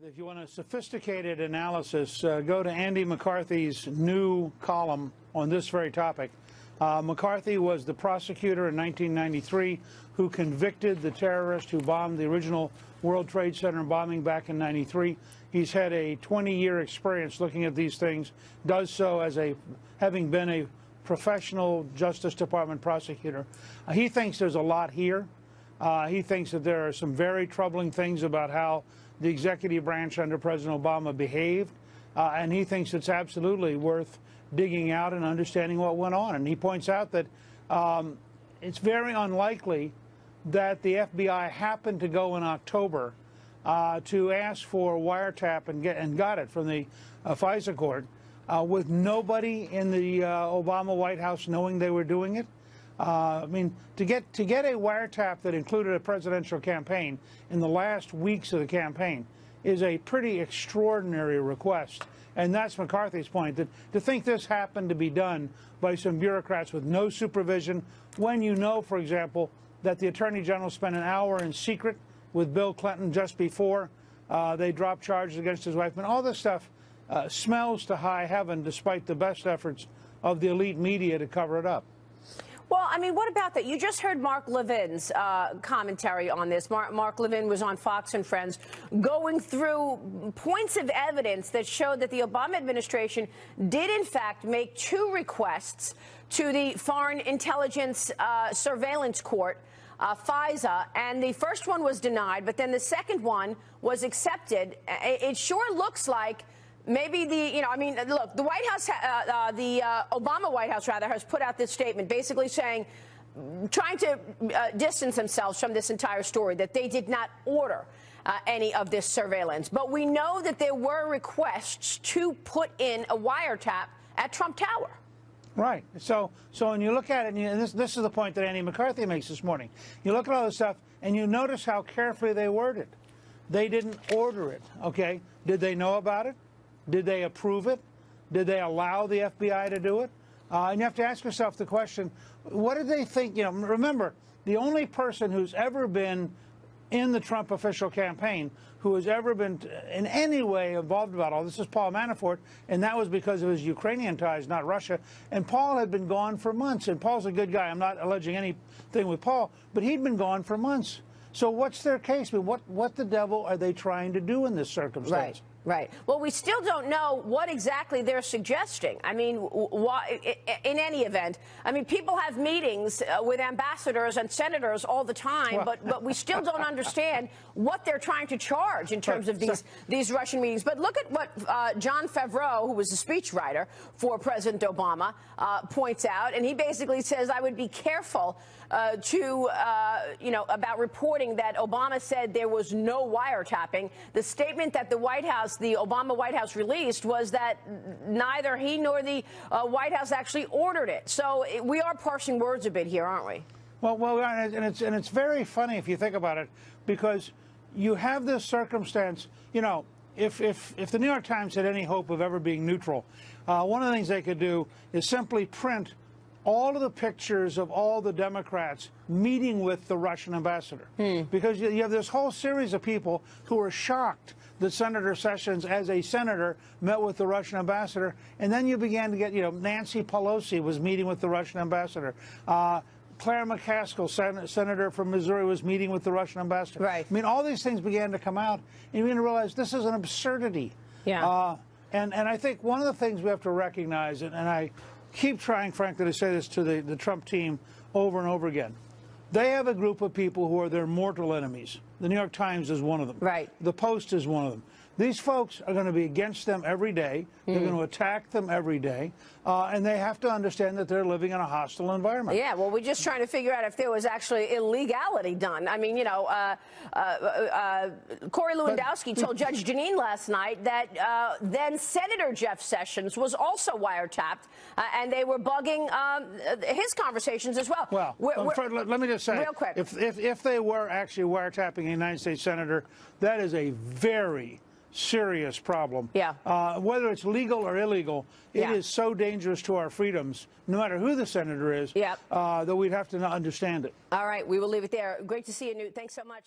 If you want a sophisticated analysis, go to Andy McCarthy's new column on this very topic. McCarthy was the prosecutor in 1993 who convicted the terrorist who bombed the original World Trade Center bombing back in '93. He's had a 20-year experience looking at these things, does so as having been a professional Justice Department prosecutor. He thinks there's a lot here. He thinks that there are some very troubling things about how the executive branch under President Obama behaved, and he thinks it's absolutely worth digging out and understanding what went on. And he points out that it's very unlikely that the FBI happened to go in October to ask for a wiretap and got it from the FISA court with nobody in the Obama White House knowing they were doing it. I mean, to get a wiretap that included a presidential campaign in the last weeks of the campaign is a pretty extraordinary request. And that's McCarthy's point, that to think this happened to be done by some bureaucrats with no supervision, when you know, for example, that the Attorney General spent an hour in secret with Bill Clinton just before they dropped charges against his wife. And all this stuff smells to high heaven, despite the best efforts of the elite media to cover it up. Well, I mean, what about that? You just heard Mark Levin's commentary on this. Mark Levin was on Fox and Friends going through points of evidence that showed that the Obama administration did, in fact, make two requests to the Foreign Intelligence Surveillance Court, FISA, and the first one was denied, but then the second one was accepted. It sure looks like maybe look, the White House, the Obama White House, rather, has put out this statement basically saying, trying to distance themselves from this entire story, that they did not order any of this surveillance. But we know that there were requests to put in a wiretap at Trump Tower. Right. So when you look at it, and this is the point that Andy McCarthy makes this morning. You look at all this stuff, and you notice how carefully they worded. They didn't order it, okay? Did they know about it? Did they approve it? Did they allow the FBI to do it? And you have to ask yourself the question, what did they think? You know, remember, the only person who's ever been in the Trump official campaign who has ever been in any way involved about all this is Paul Manafort, and that was because of his Ukrainian ties, not Russia. And Paul had been gone for months, and Paul's a good guy. I'm not alleging anything with Paul, but he'd been gone for months. So what's their case? I mean, what the devil are they trying to do in this circumstance? Right. Right. Well, we still don't know what exactly they're suggesting. I mean, in any event, I mean, people have meetings with ambassadors and senators all the time, but we still don't understand what they're trying to charge in terms of these Russian meetings. But look at what Jon Favreau, who was a speechwriter for President Obama, points out, and he basically says, I would be careful about reporting that Obama said there was no wiretapping. The statement that the Obama White House released was that neither he nor the White House actually ordered it. So we are parsing words a bit here, aren't we? Well, and it's very funny if you think about it, because you have this circumstance. You know, if the New York Times had any hope of ever being neutral, one of the things they could do is simply print all of the pictures of all the Democrats meeting with the Russian ambassador. Because you have this whole series of people who are shocked that Senator Sessions, as a senator, met with the Russian ambassador. And then you began to get, Nancy Pelosi was meeting with the Russian ambassador. Claire McCaskill, senator from Missouri, was meeting with the Russian ambassador. Right. I mean, all these things began to come out, and you begin to realize this is an absurdity. Yeah. And I think one of the things we have to recognize, and I keep trying, frankly, to say this to the Trump team over and over again. They have a group of people who are their mortal enemies. The New York Times is one of them. Right. The Post is one of them. These folks are going to be against them every day. They're going to attack them every day. And they have to understand that they're living in a hostile environment. Yeah, well, we're just trying to figure out if there was actually illegality done. I mean, Corey Lewandowski told Judge Jeanine last night that then Senator Jeff Sessions was also wiretapped, and they were bugging his conversations as well. Well, let me just say, real quick, if they were actually wiretapping a United States senator, that is a very serious problem. Yeah. Whether it's legal or illegal, it is so dangerous to our freedoms, no matter who the senator is, that we'd have to understand it. All right, we will leave it there. Great to see you, Newt. Thanks so much.